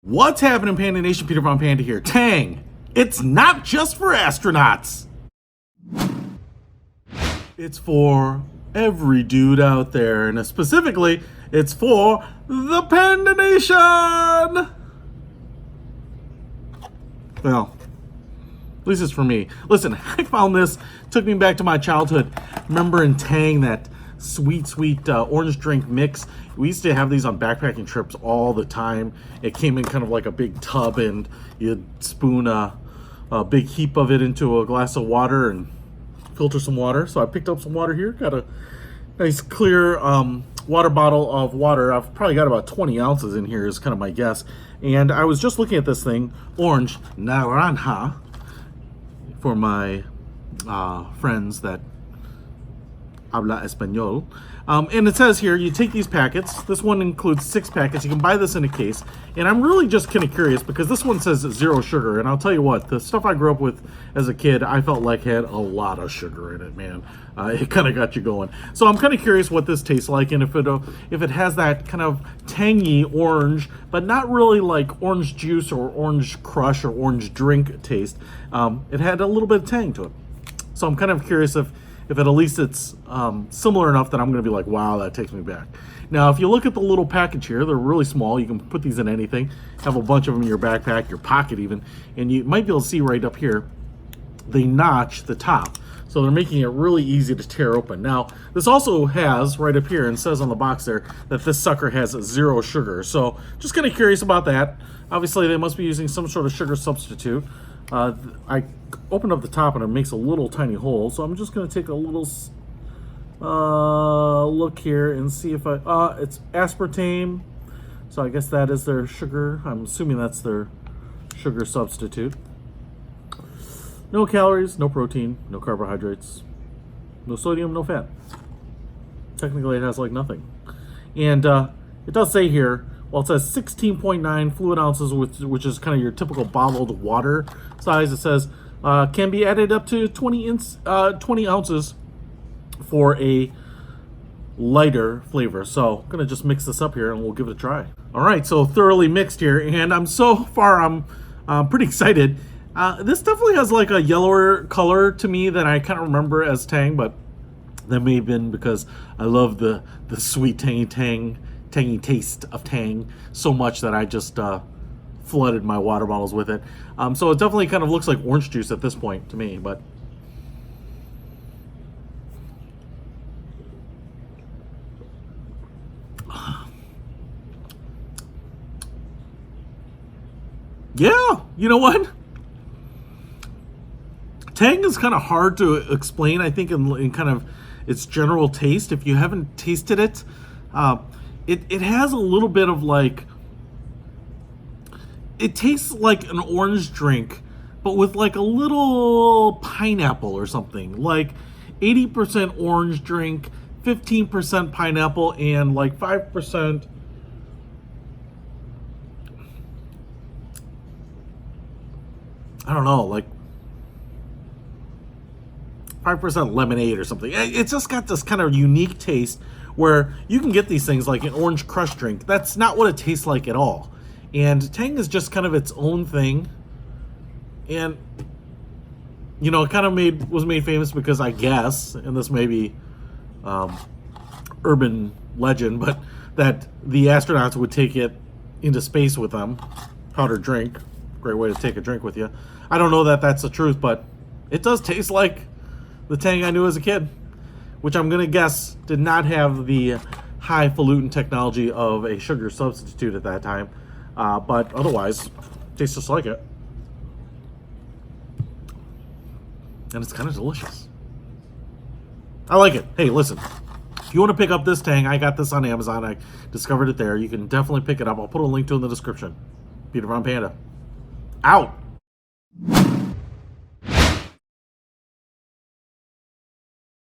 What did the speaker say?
What's happening, Panda Nation? Peter Von Panda here. Tang, it's not just for astronauts. It's for every dude out there, and specifically, it's for the Panda Nation. Well, at least it's for me. Listen, I found this, took me back to my childhood. Remember in Tang, that sweet orange drink mix? We used to have these on backpacking trips all the time. It came in kind of like a big tub, and you'd spoon a big heap of it into a glass of water and filter some water. So I picked up some water here, got a nice clear water bottle of water. I've probably got about 20 ounces in here is kind of my guess. And I was just looking at this thing, orange Naranja, for my friends that habla español. And it says here, you take these packets. This one includes 6 packets. You can buy this in a case. And I'm really just kind of curious because this one says 0 sugar. And I'll tell you what, the stuff I grew up with as a kid, I felt like had a lot of sugar in it, man. It kind of got you going. So I'm kind of curious what this tastes like, and if it has that kind of tangy orange, but not really like orange juice or orange crush or orange drink taste. It had a little bit of tang to it. So I'm kind of curious if at least it's similar enough that I'm going to be like, wow, that takes me back. Now, if you look at the little package here, they're really small. You can put these in anything, have a bunch of them in your backpack, your pocket even, and you might be able to see right up here, they notch the top. So they're making it really easy to tear open. Now, this also has, right up here, and says on the box there, that this sucker has 0 sugar. So just kind of curious about that. Obviously, they must be using some sort of sugar substitute. I opened up the top and it makes a little tiny hole, so I'm just going to take a little look here and see if it's aspartame, so I guess that is their sugar. I'm assuming that's their sugar substitute. No calories, no protein, no carbohydrates, no sodium, no fat. Technically it has like nothing. And it does say here, well, it says 16.9 fluid ounces, which is kind of your typical bottled water size. It says can be added up to 20 ounces for a lighter flavor. So I'm gonna just mix this up here and we'll give it a try. All right, so thoroughly mixed here, and I'm pretty excited. This definitely has like a yellower color to me than I kind of remember as Tang, but that may have been because I love the sweet tangy taste of Tang so much that I just flooded my water bottles with it. So it definitely kind of looks like orange juice at this point to me, but yeah, you know what? Tang is kind of hard to explain, I think, in kind of its general taste. If you haven't tasted it, it has a little bit of like, it tastes like an orange drink, but with like a little pineapple or something. Like 80% orange drink, 15% pineapple, and like 5%. I don't know, like 5% lemonade or something. It's just got this kind of unique taste where you can get these things like an orange crush drink. That's not what it tastes like at all. And Tang is just kind of its own thing. And, you know, it kind of was made famous because, I guess, and this may be urban legend, but that the astronauts would take it into space with them. Powdered drink. Great way to take a drink with you. I don't know that that's the truth, but it does taste like the Tang I knew as a kid, which I'm going to guess did not have the highfalutin technology of a sugar substitute at that time, but otherwise tastes just like it. And it's kind of delicious. I like it. Hey, listen, if you want to pick up this Tang, I got this on Amazon. I discovered it there. You can definitely pick it up. I'll put a link to it in the description. Peter Von Panda. Out.